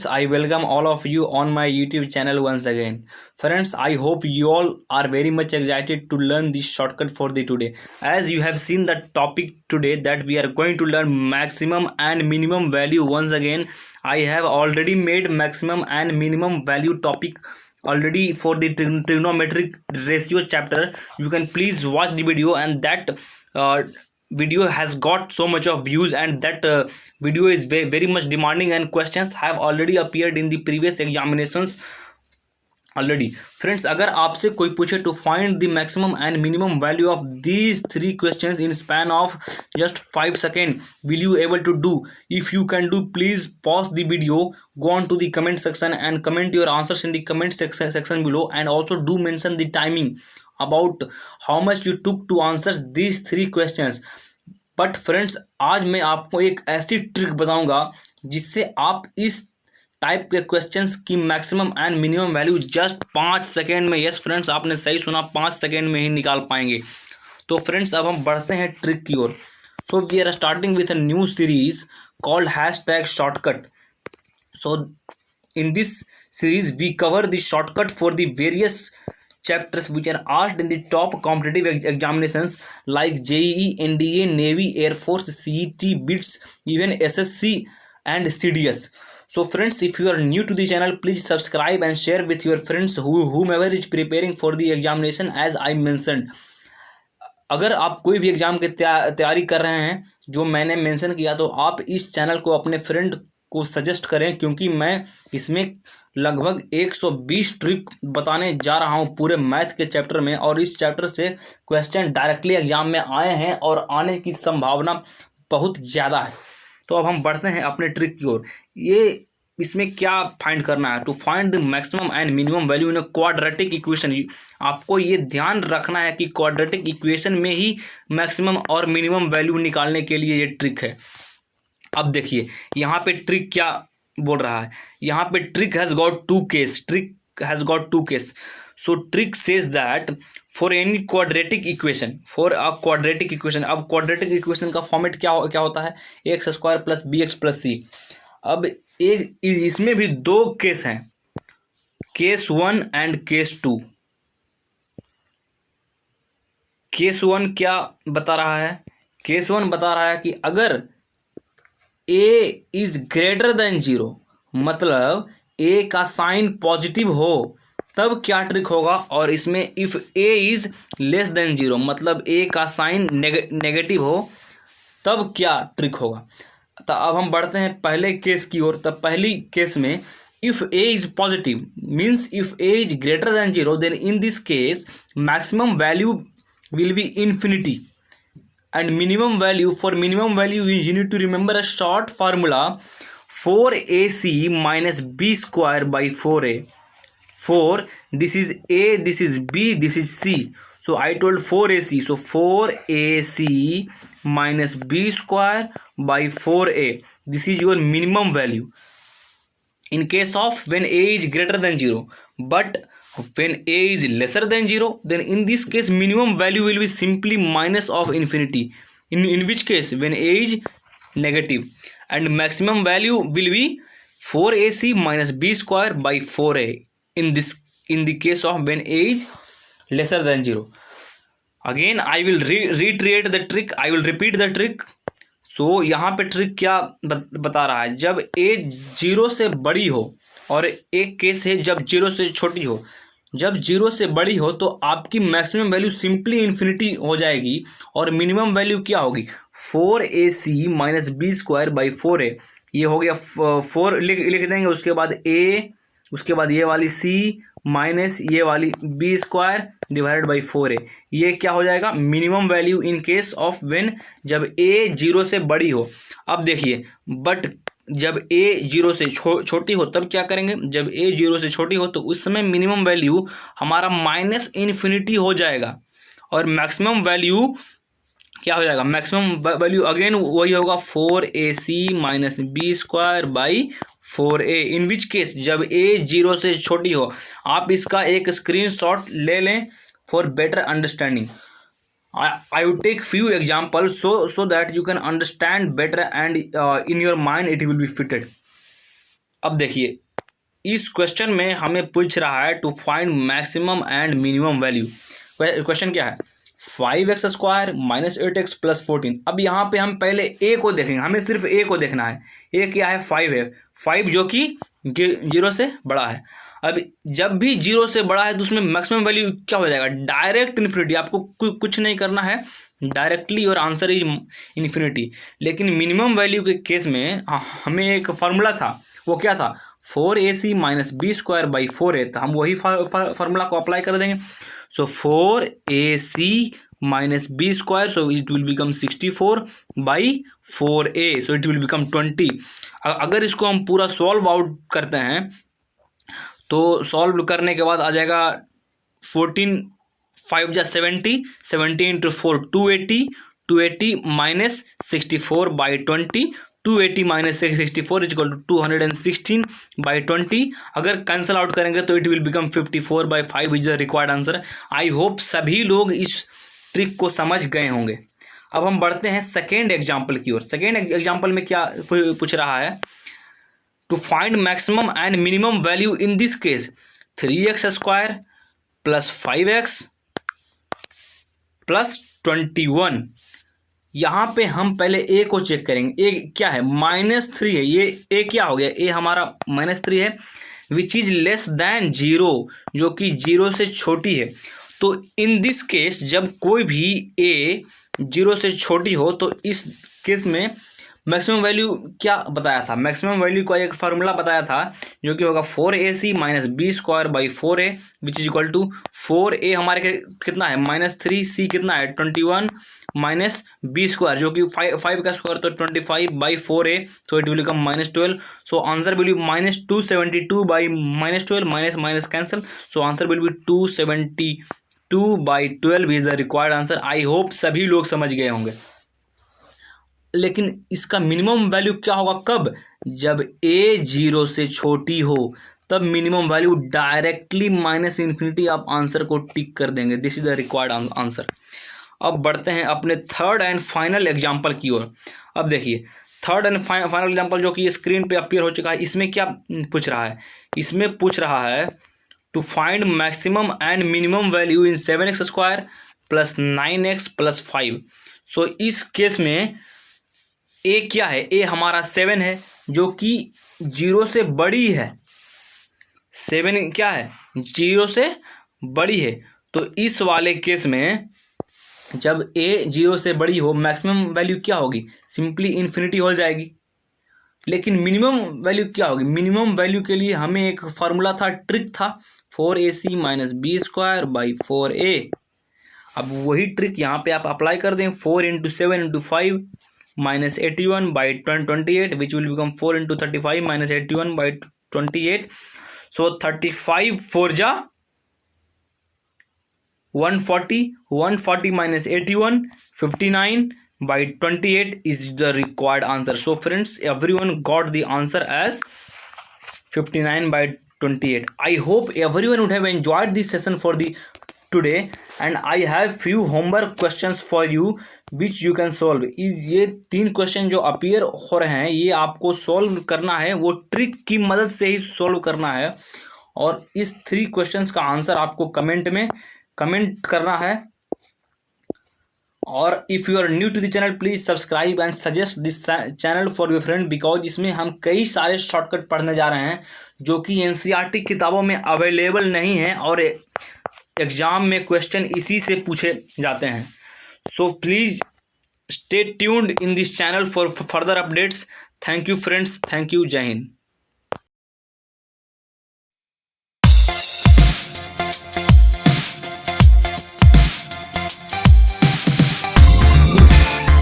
friends, I welcome all of you on my YouTube channel once again. Friends, I hope you all are very much excited to learn this shortcut for the today. As you have seen the topic today that we are going to learn maximum and minimum value once again. I have already made maximum and minimum value topic already for the trigonometric ratio chapter. You can please watch the video, and that video has got so much of views, and that video is very much demanding, and questions have already appeared in the previous examinations already. Friends, अगर आपसे कोई पूछे to find the maximum and minimum value of these three questions in span of just 5 seconds, will you able to do? If you can do, please pause the video, go on to the comment section and comment your answers in the comment section below, and also do mention the timing about how much you took to answer these three questions. But friends, आज मैं आपको एक ऐसी trick बताऊंगा जिससे आप इस type के क्वेश्चंस की maximum and minimum value just 5 second में, यस फ्रेंड्स आपने सही सुना, 5 सेकेंड में ही निकाल पाएंगे. तो फ्रेंड्स, अब हम बढ़ते हैं ट्रिक की ओर. So we are starting with a new series called #shortcut. So in this series we cover the shortcut for the various chapters which are asked in the top competitive examinations like JEE, NDA, Navy, Air Force, CET, BITS, even SSC and CDS. So friends, if you are new to the channel, please subscribe and share with your friends whomever is preparing for the examination as I mentioned. अगर आप कोई भी exam की तैयारी कर रहे हैं जो मैंने मेंशन किया, तो आप इस चैनल को अपने फ्रेंड को सजेस्ट करें, क्योंकि मैं इसमें लगभग 120 ट्रिक बताने जा रहा हूं पूरे मैथ के चैप्टर में, और इस चैप्टर से क्वेश्चन डायरेक्टली एग्जाम में आए हैं और आने की संभावना बहुत ज़्यादा है. तो अब हम बढ़ते हैं अपने ट्रिक की ओर. ये इसमें क्या फाइंड करना है? To find the maximum and minimum value in a quadratic equation. आपको ये ध्यान रखना है कि क्वाड्रेटिक इक्वेशन में ही मैक्सिमम और मिनिमम वैल्यू निकालने के लिए ये ट्रिक है. अब देखिए यहाँ पे ट्रिक क्या बोल रहा है. यहाँ पे trick has got to case. So trick says that for any quadratic equation, अब क्वाड्रेटिक इक्वेशन का फॉर्मेट क्या होता है? x² + bx + c. अब एक इसमें भी दो केस हैं, केस 1 एंड केस 2. केस 1 क्या बता रहा है? केस 1 बता रहा है कि अगर a इज ग्रेटर देन 0, मतलब a का साइन पॉजिटिव हो, तब क्या ट्रिक होगा? और इसमें if a is less than 0, मतलब a का साइन नेगेटिव हो, तब क्या ट्रिक होगा? तो अब हम बढ़ते हैं पहले केस की ओर. तब पहली केस में if a is positive means if a is greater than 0, then in this case maximum value will be infinity. And minimum value, for minimum value you need to remember a short formula, 4ac minus b square by 4a. 4, this is a, this is b, this is c. So I told 4ac, so 4ac minus b square by 4a, this is your minimum value in case of when a is greater than 0. But when a is lesser than 0, then in this case minimum value will be simply minus of infinity. In which case when a is negative, and maximum value will be 4ac minus b square by 4a in the case of when a is lesser than 0. Again I will reiterate the trick, I will repeat the trick. सो यहाँ पे trick क्या बता रहा है? जब a 0 से बड़ी हो, और एक केस है जब 0 से छोटी हो. जब 0 से बड़ी हो तो आपकी मैक्सिमम वैल्यू सिंपली इन्फिनिटी हो जाएगी, और मिनिमम वैल्यू क्या होगी? 4ac minus b square by 4a. ये हो गया 4 लिख देंगे, उसके बाद a, उसके बाद ये वाली c माइनस ये वाली b square divided by 4a. ये क्या हो जाएगा? Minimum value in case of when जब a 0 से बड़ी हो. अब देखिए, बट जब a 0 से छोटी हो तब क्या करेंगे? जब a 0 से छोटी हो तो उस समय मिनिमम वैल्यू हमारा माइनस इन्फिनिटी हो जाएगा, और मैक्सिमम वैल्यू क्या हो जाएगा? मैक्सिमम वैल्यू अगेन वही होगा 4ac minus b square by 4a. In which case जब a 0 से छोटी हो. आप इसका एक स्क्रीनशॉट ले लें for better understanding. I will take few examples so that you can understand better, and in your mind it will be fitted. अब देखिए इस क्वेश्चन में हमें पूछ रहा है to find maximum and minimum value. Question क्या है, 5x square minus 8x plus 14। अब यहाँ पे हम पहले ए को देखेंगे, हमें सिर्फ ए को देखना है। ए क्या है, 5 है, 5 जो कि 0 से बड़ा है। अब जब भी 0 से बड़ा है तो उसमें मैक्सिमम वैल्यू क्या हो जाएगा, डायरेक्ट इन्फिनिटी। आपको कुछ नहीं करना है, डायरेक्टली और आंसर इज इन्फिनिटी। लेकिन मिनिमम वैल्यू के केस में हमें एक फार्मूला था, वो क्या था, 4ac minus B square by 4a। तो हम वही फार्मूला को अप्लाई कर देंगे। So 4ac minus B square, so it will become 64 by 4a, so it will become 20। अगर इसको हम पूरा सॉल्व आउट करते हैं तो सॉल्व करने के बाद आ जाएगा 14, 5 जा 70, 70 into 4 280, 280 minus 64 by 20, 280 minus 64 is equal to 216 by 20। अगर कैंसिल आउट करेंगे तो it will become 54 by 5 is the required answer. I hope सभी लोग इस ट्रिक को समझ गए होंगे। अब हम बढ़ते हैं सेकेंड एग्जाम्पल की ओर। सेकेंड एग्जाम्पल में क्या पूछ रहा है, to find maximum and minimum value in this case 3x square plus 5x plus 21। यहाँ पे हम पहले ए को चेक करेंगे। ए क्या है, -3 है। ये ए क्या हो गया, ए हमारा -3 है, विच इज लेस दैन 0, जो कि 0 से छोटी है। तो इन दिस केस जब कोई भी ए 0 से छोटी हो तो इस केस में मैक्सिमम वैल्यू क्या बताया था, मैक्सिमम वैल्यू का एक फार्मूला बताया था जो कि होगा 4ac minus B square by 4a which is equal to 4a हमारे कितना है -3, c कितना है 21 माइनस बी स्क्वायर जो कि 5 का स्क्वायर तो 25 बाई 4a, तो it will become -12। So answer will be -272 by -12, minus minus cancel, so answer will be 272 by 12 is the required answer. I hope सभी लोग समझ गए होंगे। लेकिन इसका मिनिमम वैल्यू क्या होगा, कब, जब a 0 से छोटी हो, तब minimum value directly minus infinity आप आंसर को टिक कर देंगे। This is the required answer. अब बढ़ते हैं अपने थर्ड एंड फाइनल एग्जाम्पल की ओर। अब देखिए थर्ड एंड फाइनल एग्जाम्पल जो कि स्क्रीन पे अपीयर हो चुका है। इसमें क्या पूछ रहा है, इसमें पूछ रहा है to find maximum and minimum value in 7x square plus 9x plus 5। So इस केस में ए क्या है, ए हमारा 7 है जो कि 0 से बड़ी है। 7 क्या है, 0 से बड़ी है। तो इस वाले केस में जब ए 0 से बड़ी हो, मैक्सिमम वैल्यू क्या होगी, सिंपली इन्फिनिटी हो जाएगी। लेकिन मिनिमम वैल्यू क्या होगी, मिनिमम वैल्यू के लिए हमें एक फार्मूला था, ट्रिक था, 4ac minus B square by 4a। अब वही ट्रिक यहाँ पे आप अप्लाई कर दें, 4 into 7 into 5 minus 81 by 28 which will become 4 into 35 minus 81 by 28। सो 35 4 जा 140, 140 minus 81, 59 by 28 is the required answer. So friends, everyone got the answer as 59 by 28. I hope everyone would have enjoyed this session for the today, and I have few homework questions for you which you can solve. ये 3 question जो appear हो रहे हैं ये आपको solve करना है, वो ट्रिक की मदद से ही सॉल्व करना है। और इस 3 क्वेश्चंस का आंसर आपको कमेंट में कमेंट करना है। और if you are new to the channel please subscribe and suggest this channel for your friend, because इसमें हम कई सारे शॉर्टकट पढ़ने जा रहे हैं जो कि एनसीईआरटी किताबों में अवेलेबल नहीं है और एग्ज़ाम में क्वेश्चन इसी से पूछे जाते हैं। So please stay tuned in this channel for further updates. Thank you friends, thank you, जय हिंद।